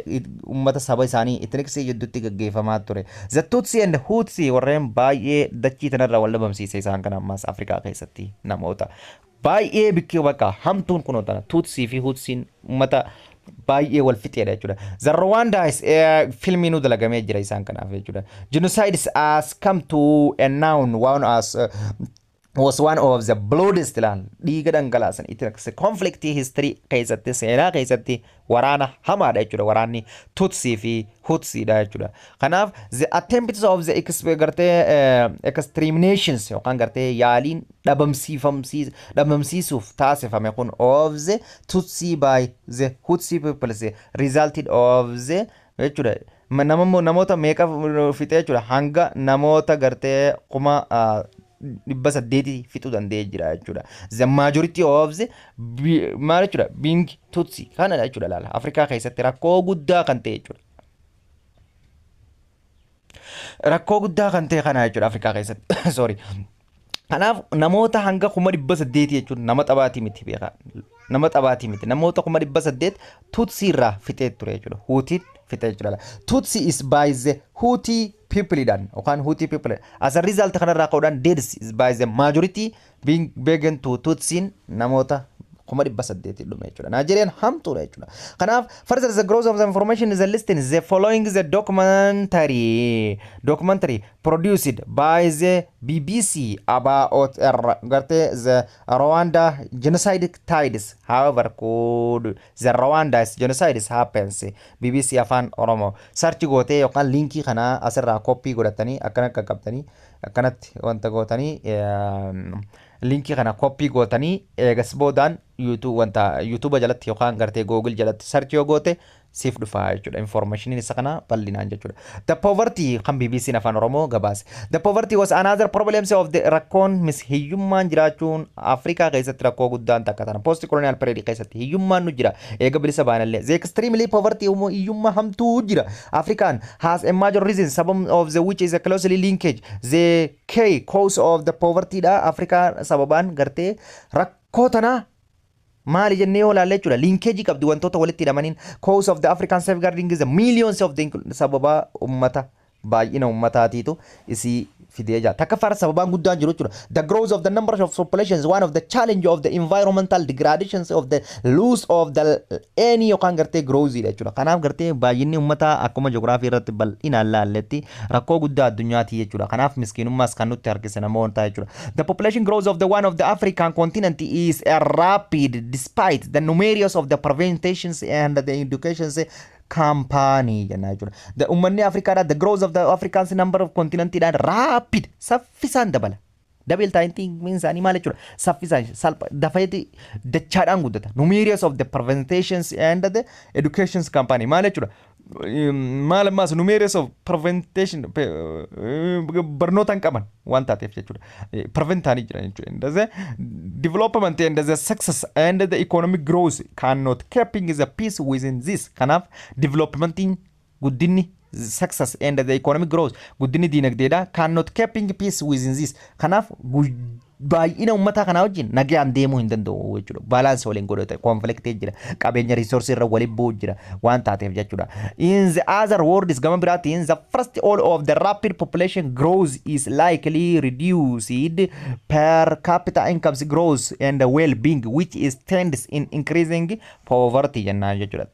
ummata saba isaanii ethnic jidduutti gaggeeffamaa ture. The Tutsi and Hutsi warreen baay'ee dachii tanarraa wal dhabamsiise isaan kana ammas Afrikaa keessatti namoota baay'ee bikkee bakka hamtuun kunoo tana Tutsi fi Hutsiin ummata baay'ee wal fixeedha jechuudha. The Rwanda is filmii nu dalagamee jira isaan kanaaf jechuudha. Genocide has come to a noun one as was one of the bloodiest land dhiiga dhangalaasan itti conflict history keessatti seenaa keessatti waraana hamaadha jechuudha waraanni Tutsi fi Hutsi dha jechuudha. Kanaaf the attempts of the exterminations yookaan gartee yaaliin dhabamsiisuuf taasifame kun of the Tutsi by the Hutsi people resulted of the jechuudha namoota meeqa fixee jechuudha hanga namoota gartee kuma dhibba saddeeti fixuu danda'ee jira jechuudha. The majority of the maal jechuudha being Tutsi kanadha jechuudha laala Afrikaa keessatti rakkoo guddaa kan ta'e jechuudha. Rakkoo guddaa kan ta'e kana jechuudha Afrikaa keessatti sorry. Kanaaf namoota hanga kuma dhibba saddeeti jechuudha nama xabaatii miti beekaa nama xabaatii miti namoota kuma dhibba saddeet Tutsi irraa fixee ture jechuudha Hutiin fixee jechuudha. Tutsi is by the Huti people dan okan Huti people as a result kanarraa ka'uudhaan deaths is by the majority being begun to Tutsin namota kuma dhibba saddeeti dhume jechuudha. Nigerian hamtuudha jechuudha. Kanaaf further the growth of the information is a listing the following the documentary produced by the BBC about the Rwanda genocide tides. However, could the Rwanda's genocide happens BBC Afaan Oromoo search goote yookaan linkii kana asirraa copy godhatanii akkana qaqqabtanii akkanatti wanta gootanii linkii kana copy gootanii eegas boodaan YouTube jalatti yookaan gartee Google jalatti search yoo goote siif dhufaa jechuudha information isa kana bal'inaan jechuudha. The poverty kan BBC Afaan Oromoo gabaase. The poverty was another problem of the rakkoon hiyyummaan jiraachuun Afrikaa keessatti rakkoo guddaan takka tana post-colonial period keessatti hiyyummaan nu jira eega bilisa baanallee. The extremely poverty hiyyummaa hamtuu jira. African has a major reason some of the which is a closely linkage the key cause of the poverty da Africa sababaan gartee rakkoo tana maali jennee olaalee jechuudha linkage qabdi wantoota walitti hidhamaniin cause of the African safeguarding is the millions of the sababa ummata baay'ina ummataatiitu isii fidee jira. Takka fara sababaan guddaan jiru jechuudha. The growth of the number of population is one of the challenge of the environmental degradations of the loss of the any yookaan gartee growth jechuudha. Kanaaf gartee baay'inni uummataa akkuma ji'oogiraafii irratti bal'inaan laalletti rakkoo guddaa addunyaati jechuudha. Kanaaf miskiinummaas kan nutti harkise namoota jechuudha. The population growth of the one of the African continent is a rapid despite the numerous of the preventations and the educations campaign jenna jechuudha. The ummanni Afrikaadha the growth of the Africans number of continentidhaan rapid saffisaan dabala. Double time means ani maal jechuudha. Saffisaan salpha dafeeti dachaadhaan guddata. Numerous of the preventations and the educations campaign maal jechuudha. Maal ammaas numerous of preventation barnootaan qaban waan taateef jechuudha. Preventaanii jiran jechuudha. There's development and there's success and the economic growth cannot keeping is a piece within this. Kanaaf developmentiin guddinni success and the economic growth guddinni diinagdeedha cannot keeping peace within this. Kanaaf baay'ina uummataa kanaa wajjin nagaan deemuu hin danda'u jechuudha. Balance waliin godhata conflict jira. Qabeenya resource irra waliin bu'u jira waan taateef jechuudha. In the other words gama biraatiin the first all of the rapid population growth is likely reduced per capita incomes growth and well-being which is tends in increasing poverty jennaan jechuudha.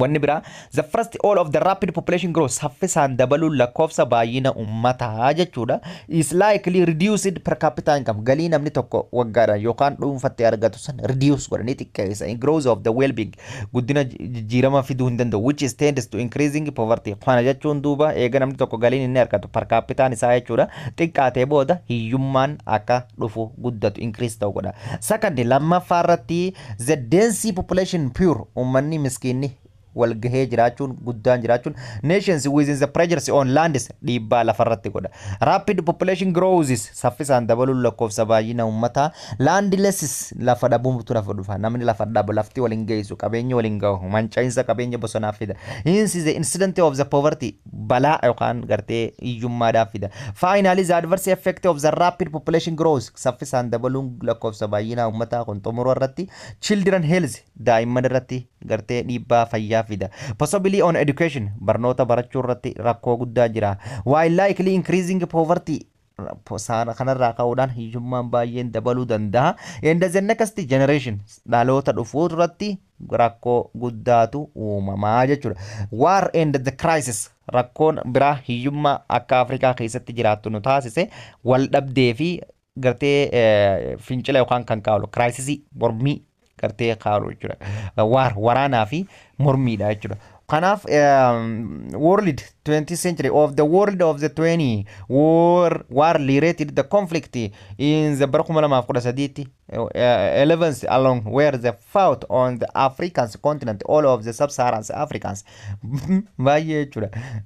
Wanni biraa the first all of the rapid population growth saffisaan dabaluu lakkoofsa baay'ina uummataa jechuudha is likely reduced per capita income galii namni tokko waggaadhaan yookaan dhuunfattee argatu san reduce godhanii xiqqeessa in growth of the well-being guddina jijjiirama fiduu hin danda'u which is tends to increasing poverty. Kana jechuun duuba eega namni tokko galiin inni argatu per capitaan isaa jechuudha xiqqaatee booda hiyyummaan akka dhufu guddatu increase ta'u godha. Second lammaffaa irratti the dense population pure uummanni miskiinni walgahee jiraachuun guddaan jiraachuun nations within the pressures on lands dhiibbaa lafarratti godha. Rapid population growth saffisaan dabaluun lakkoofsa baay'ina uummataa landless lafa dhabuutu lafa dhufa namni lafa dhabu lafti waliin geessu qabeenya waliin gahu mancaa'insa qabeenya bosonaa fida. Hence the incident of the poverty balaa yookaan gartee hiyyummaadhaaf fida. Finally the adverse effect of the rapid population growth saffisaan dabaluun lakkoofsa baay'ina uummataa kun xumura irratti children health daa'imman irratti gartee dhiibbaa fayyaa fida. Possibly on education barnoota barachuu irratti rakkoo guddaa jira. While likely increasing poverty saana kanarraa ka'uudhaan hiyyummaan baay'een dabaluu danda'a. And the next generation dhaloota dhufuu irratti rakkoo guddaatu uumamaa jechuudha. War and the crisis rakkoon biraa hiyyummaa akka Afrikaa keessatti jiraattu nu taasise wal dhabdee fi gartee fincila yookaan kan kaa'u crisis mormii gartee kaa'u jechuudha. Waraanaa fi mormiidha jechuudha. Kanaaf world 20th century of the world of the 20 war related the conflict in the barkuma lama afkuda saditi 11th along where the fought on the African continent all of the sub-Saharan Africans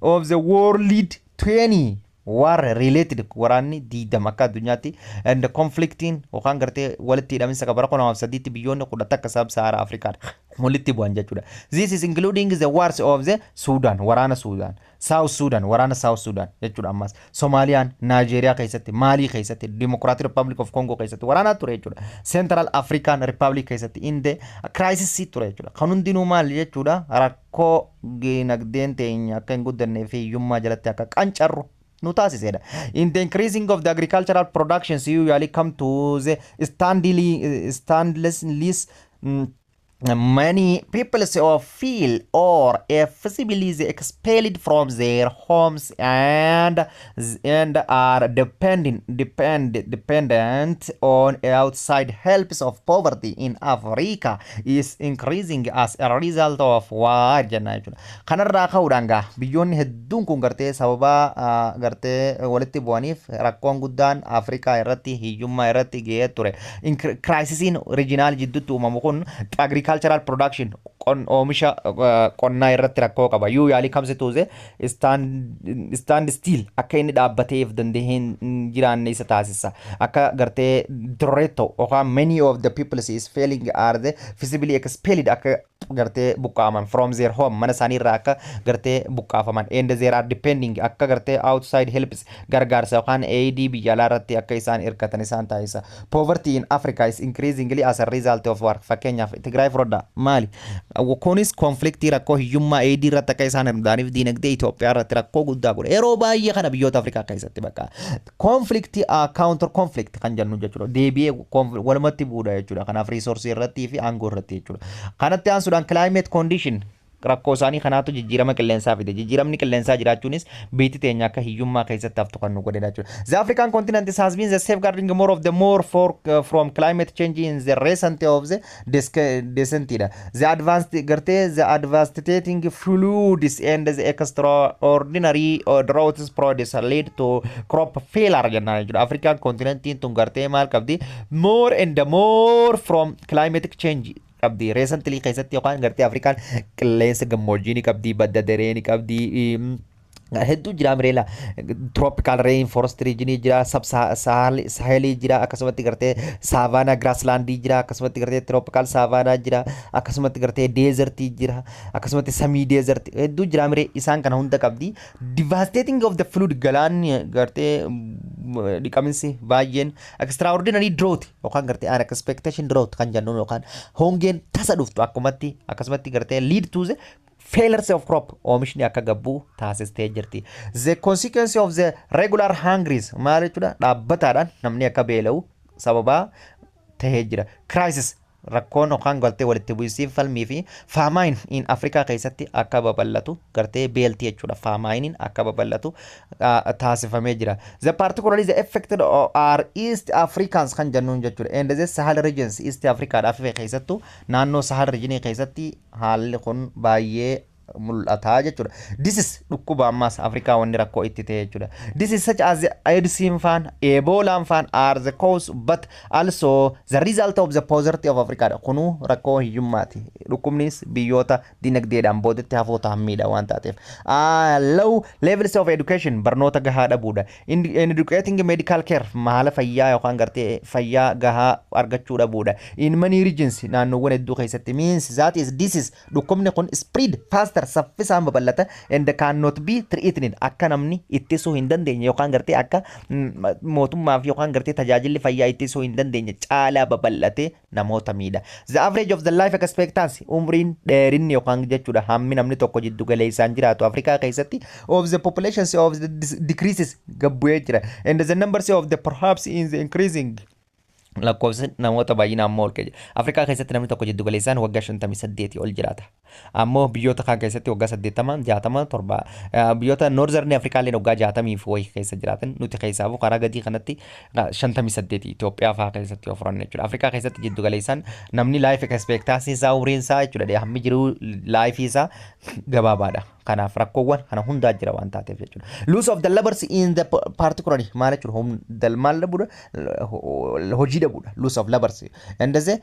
of the world 20 war related waraanni diidama akka addunyaatti and conflicting yookaan gartee walitti hidhaminsa kabara kona saditi biyyoonni kudhatta akka sub-Sahara Afrikaa walitti bu'an jechuudha. This is including the wars of the Sudan waraana Sudan South Sudan waraana South Sudan jechuudha. Ammas Somaliyaan Nigeria keessatti Mali keessatti Democratic Republic of Congo keessatti waraana ture jechuudha. Central African Republic keessatti in the crisis ture jechuudha. Kan hundinuu maal jechuudha rakkoo dinagdeen teenya akka hin guddannee fi hiyyummaa jalatti akka qancarru notasiseda. In the increasing of the agricultural productions you usually come to the standless many people feel or visibly expelled from their homes and are dependent on outside helps of poverty in Africa is increasing as a result of war generation. Kanarraa ka'uudhaan gaa biyyoonni hedduun kun gartee sababa gartee walitti bu'aniif rakkoon guddaan Afrikaa irratti hiyyummaa irratti ga'ee ture. Crisisiin regional jidduutti uumamu kun agricultural production oomisha qonnaa irratti rakkoo qaba. You usually comes to the stand still akka inni dhaabbateef danda'een jiraanne isa taasisa. Akka gartee Toretto yookaan many of the people is failing are the visibly expelled akka gartee buqqaaman from their home mana isaanii irraa akka gartee buqqaafaman and they are depending akka gartee outside helps gargaarsa yookaan aid biyya alaa irratti akka isaan hirkatan isaan taasisa. Poverty in Africa is increasingly as a result of war. Fakkeenyaaf Tigraay fudhadha maali kunis konfliktii rakkoo hiyyummaa aid irratti akka isaan hirmaataniif diinagdee Itoophiyaa irratti rakkoo guddaa godhe yeroo baay'ee kana biyyoota Afrikaa keessatti bakka konfliktii counter conflict kan jennu jechuudha deebi'ee walumatti bu'uudha jechuudha kanaaf reesoorsii irratti fi aangoo irratti jechuudha kanatti aansuudhaan climate condition rakkoo isaanii kanaatu jijjiirama qilleensaa fide jijjiiramni qilleensaa jiraachuunis biitti teenya akka hiyyummaa keessatti haftu kan nu godhedha jechuudha. The African continent has been the safeguarding more of the more for from climate change in the recent of the descentida. The advanced gartee the devastating floods and the extraordinary droughts produce lead to crop failure jenna jechuudha. African continent tun gartee maal qabdi more and more from climate change qabdi recently keessatti yookaan gartee Afrikaan qilleensa gammoojjii ni qabdi badda daree ni qabdi hedduu jira mireela tropical rain forest region jira sub sahel jira akkasumatti gartee savannah grassland jira akkasumatti gartee tropical savannah jira akkasumatti gartee desert jira akkasumatti semi desert hedduu jira mire isaan kana hunda qabdi devastating of the flood galaan gartee dhiqaminsi baay'een extraordinary drought yookaan gartee unexpected drought kan jennuun yookaan hongeen tasa dhuftu akkumatti akkasumatti gartee lead to the failures of crop oomishni akka gabbu taasistee jirti. The consequence of the regular hungries maal jechuudha dhaabbataadhaan namni akka beela'u sababa tahee jira. Crisis rakkoon yookaan gartee walitti bu'isiif falmii fi famine in Afrikaa keessatti akka babal'atu gartee beeltii jechuudha famine akka babal'atu taasifamee jira. The particularly the affected are East Africans kan jennuun jechuudha and the Sahel regions East Africaadhaaf keessattuu naannoo Sahel region keessatti haalli kun baay'ee mul'ataa jechuudha. This is dhukkuba ammas Afrikaa wanni rakkoo itti ta'e jechuudha. This is such as AIDS fan, Ebola fan are the cause but also the result of the poverty of Africa. Kunu rakkoo hiyyummaati. Dhukkubnis biyyoota dinagdeedhaan boodetti hafoo ta'ammiidha waan taateef. Low levels of education barnoota gahaa dhabuudha. In educating medical care maala fayyaa yookaan gartee fayyaa gahaa argachuu dhabuudha. In many regions naannoowwan hedduu keessatti means that is this is dhukkubni kun spread faster saffisaan babal'ata and cannot be treated akka namni ittisuu hin dandeenye yookaan gartee akka mootummaaf yookaan gartee tajaajilli fayyaa ittisuu hin dandeenye caalaa babal'ate namoota miidha. The average of the life expectancy umriin dheerinni yookaan jechuudha hammi namni tokko jiddu galeessaan jiraatu Afrikaa keessatti of the population of the decreases gabbu'ee jira and the numbers of the perhaps in the increasing lakkoofsa namoota baay'inaan ammoo ol ka'e. Afrikaa keessatti namni tokko jiddu galeessaan waggaa 58 ol jiraata. Ammoo biyyoota kaan keessatti waggaa 80, 60, 7 biyyoota Northern Afrikaa illee waggaa 60 fi wayii keessa jiraatan nuti keessaafuu karaa gadii kanatti 58 Itoophiyaa fa'aa keessatti yoo furanne jechuudha. Afrikaa keessatti jiddu galeessaan namni life expectancy isaa umriin isaa jechuudha hammi jiru life isaa gabaabaadha. Kanaaf rakkoowwan kana hundaa jira waan taateef jechuudha. Loss of the labours in the particularly maal jechuudha maal dhabuudha hojii dhabuudha loss of labours and the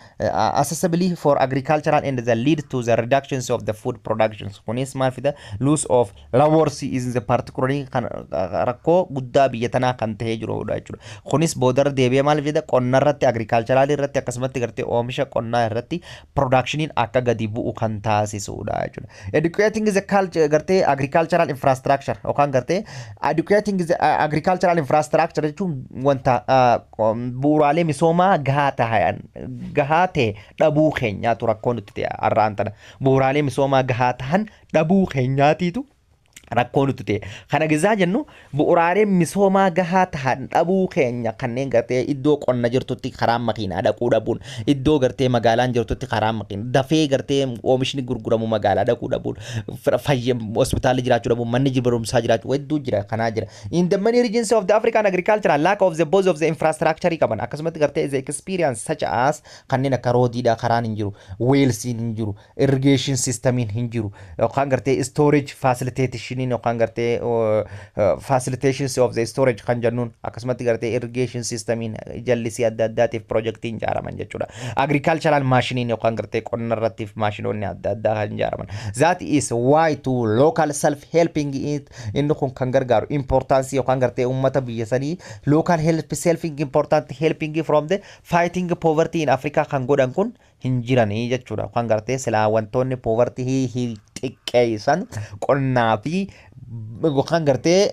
accessibility for agricultural and the lead to the reductions of the food productions kunis maal fida loss of labours is the particularly rakkoo guddaa biyya tanaa kan ta'ee jirudha jechuudha. Kunis boodar deebi'ee maal fida qonna irratti agricultural irratti akkasumatti gartee oomisha qonnaa irratti productioniin akka gadi bu'u kan taasisudha jechuudha. Educating the culture gartee agricultural infrastructure yookaan gartee educating the agricultural infrastructure jechuun wanta bu'uuraalee misoomaa gahaa ta'e dhabuu keenyaatu rakkoo nutti ta'e har'aan tana bu'uuraalee misoomaa gahaa ta'an dhabuu keenyaatiitu rakkoo nutti ta'e kana gizaa jennu bu'uuraalee misoomaa gahaa ta'an dhabuu keenya kanneen gartee iddoo qonna jirtutti karaa makiinaa dhaquu dhabuun iddoo gartee magaalaan jirtutti karaa makiinaa dafee gartee oomishni gurguramu magaalaa dhaquu dhabuun hospitaalli jiraachuu dhabuun manni barumsaa jiraachuu hedduu jira kanaa jira. In the many regions of the African agriculture lack of the both of the infrastructure qaban akkasumatti gartee the experience such as kanneen akka roodiidha karaan hin jiru wells hin jiru irrigation system hin jiru yookaan gartee storage facilitation irrigationiin yookaan gartee facilitations of the storage kan jennuun akkasumatti gartee irrigation systemiin jallisii adda addaatiif projektiin ijaaraman jechuudha. Agricultural machiniin yookaan gartee qonna irrattiif maashinoonni adda addaa kan ijaaraman. That is why to local self helping inni kun kan gargaaru importance yookaan gartee uummata biyya sanii local self important helping from the fighting poverty in Africa kan godhan kun hin jiranii jechuudha. Kan gartee silaa wantoonni poverty xiqqeessan qonnaa fi kan gartee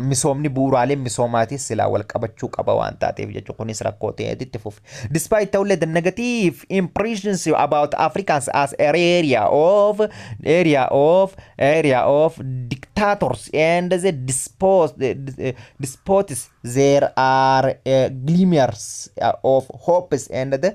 misoomni bu'uuraaleen misoomaatis silaa wal qabachuu qaba waan taateef jechuudha. Kunis rakkoo ta'eetti fufe. Despite ta'ullee the negative impressions about Africans as an area of dictators and the despots, there are glimmers of hopes and the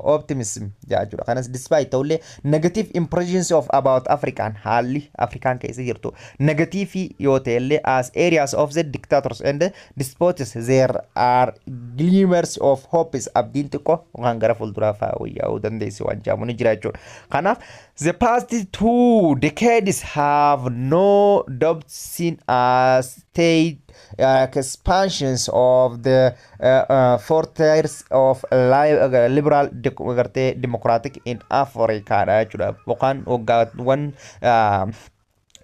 optimism jechuudha. Kanas despite ta'ullee negative impressions of about African haalli Afrikaan keessa jirtu negative yoo ta'ellee as areas of the dictators and the despots there are glimmers of hopes abdiin xiqqoo waan gara fuulduraa fa'aa dandeessi waan jaamu ni jira jechuudha. Kanaaf the past 2 decades have no doubt seen a state expansions of the frontiers of liberal democratic in Africa jechuudha. Yookaan waggaawwan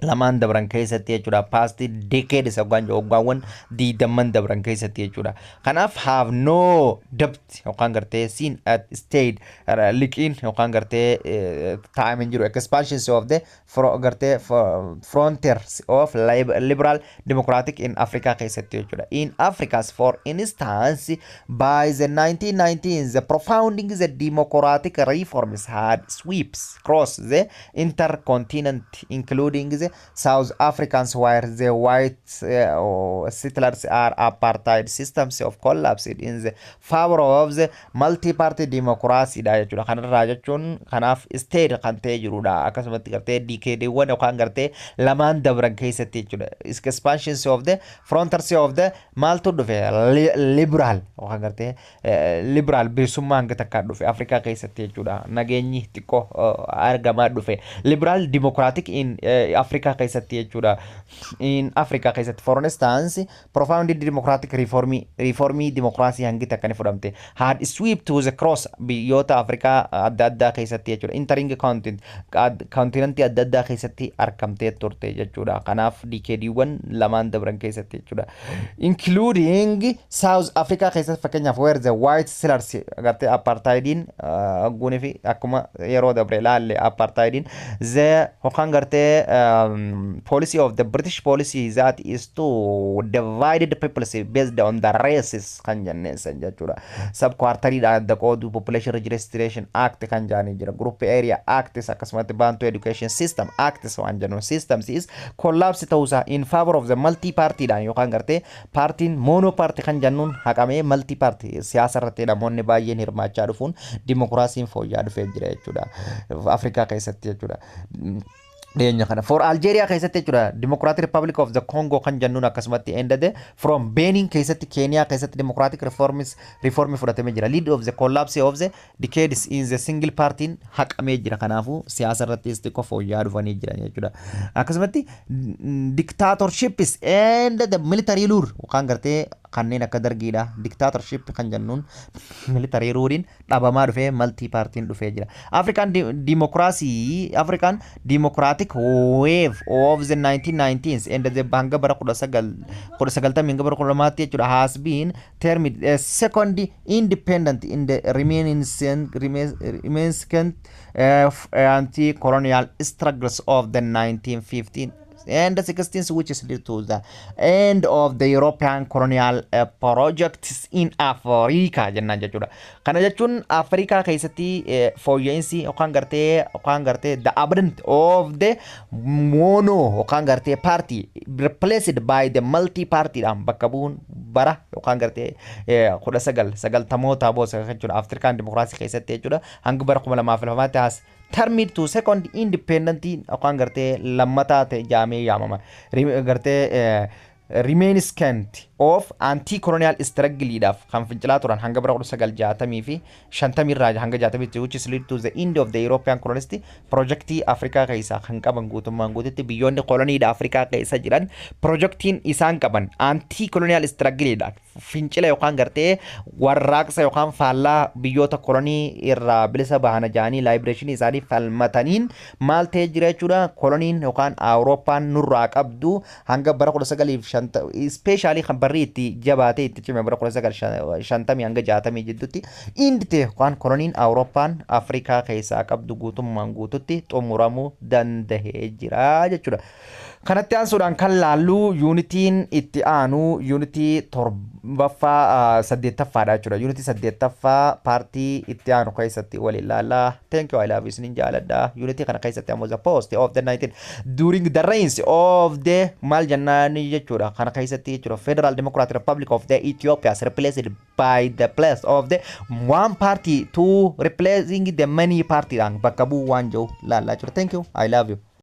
lamaan dabran keessatti jechuudha. Past decades waggaawwan 20 dabran keessatti jechuudha. Kanaaf have no doubt yookaan gartee seen at state liqiin yookaan gartee time hin jiru expansions of the frontiers of liberal democratic in Africa keessatti jechuudha. In Africa for instance by the 1990s the profounding the democratic reforms had sweeps across the intercontinent including the South Africans where the white settlers are apartheid systems of collapsed in the favor of the multi-party democracy da jechuudha. Kanarraa jechuun kanaaf state kan ta'e jirudha. Akkasumatti gartee DKDwwan yookaan gartee lamaan dabran keessatti jechuudha. Expansions of the frontiers of the maaltu dhufe liberal yookaan gartee liberal bilisummaa hanga takkaa dhufe Afrikaa keessatti jechuudha. Nageenyi xiqqoo argamaa dhufe liberal democratic in Africa keessatti jechuudha. In Africa keessatti for instance profound democratic reformii democracy hangi takka ni fudhamte had sweep to the cross biyyoota Afrikaa adda addaa keessatti jechuudha. Entering continent adda addaa keessatti argamtee turte jechuudha. Kanaaf DKDwwan lamaan dabran keessatti jechuudha. Including South Africa keessatti fakkeenyaaf where the white settlers agartee apartheidiin guunii fi akkuma yeroo dabre laalle apartheidiin the hookaan gartee policy of the British policy that is to divide the peoples based on the races kan jenneen san jechuudha. Subquartariidhaan adda qoodu population registration act kan jaanii jira. Group area acts akkasumatti bantu education system acts waan jennuun systems is collapse ta'uusaa in favor of the multi partyidhaan yookaan gartee paartiin mono party kan jennuun haqamee multi party siyaasa irratti namoonni baay'een hirmaachaa dhufuun dimokiraasiin fooyya'aa dhufee jira jechuudha. Afrikaa keessatti jechuudha. For Algeria keessatti jechuudha. Democratic Republic of the Congo kan jennuun akkasumatti endade from Benin keessatti Kenya keessatti democratic reform fudhatamee jira. Lead of the collapse of the decades in the single party haqamee jira. Kanaafuu siyaasa irratti xiqqoo fooyya'aa dhufanii jiran jechuudha. Akkasumatti dictatorships and the military rule yookaan gartee kanneen akka dargiidha. Dictatorship kan jennuun military rulein dhabamaa dhufee multi partiin dhufee jira. African democratic wave of the 1990s and the hanga bara 1990 hanga bara 2000 has been termed a second independent in the remaining anti-colonial struggles of the 1915 and the 16th, which is led to the end of the European colonial projects in Africa jennaan jechuudha. Kana jechuun Afrikaa keessatti fooyya'insi yookaan gartee the absence of the mono yookaan gartee party replaced by the multi party dhaan bakka bu'uun bara yookaan gartee 1990moota boosa jechuudha. Afrikaan dimokiraasii keessatti jechuudha. Hanga bara 2002 taas termit to second independent yookaan gartee lammataa ta'e jaamee yaamama. Gartee reminiscent of anti-colonial struggle dhaaf kan fincilaa turan hanga bara 1960 fi 50 irraa hanga 60 which is lead to the end of the European colonist projectii Afrikaa keessaa kan qaban guutummaan guututti biyyoonni koloniidha Afrikaa keessa jiran projectiin isaan qaban anti-colonial struggle dha fincila yookaan gartee warraaqsa yookaan faallaa biyyoota kolonii irraa bilisa bahana jaanii liberation isaanii falmataniin maal ta'ee jira jechuudha koloniin yookaan Awurooppaan nurraa qabdu hanga bara 1950 especially kan barri itti jabaatee itti cime bara 1950 hanga 60 jidduutti indite waan koloniin Awurooppaan Afrikaa keessaa qabdu guutummaan guututti xumuramuu dandahee jira jechuudha. Kanatti aansuudhaan kan laallu yuunitiin itti aanu yuunitii torbaffaa saddeettaffaadha jechuudha. Yuunitii saddeettaffaa paartii itti aanu keessatti waliin laallaa. Thank you, I love you, isinin jaaladha. Yuunitii kana keessatti ammoo the post of the 19 during the reigns of the maal jennaani jechuudha. Kana keessatti jechuudha Federal Democratic Republic of the Ethiopia replaced by the place of the one party to replacing the many party bakka bu'uu waan jiru laallaa jechuudha. Thank you, I love you.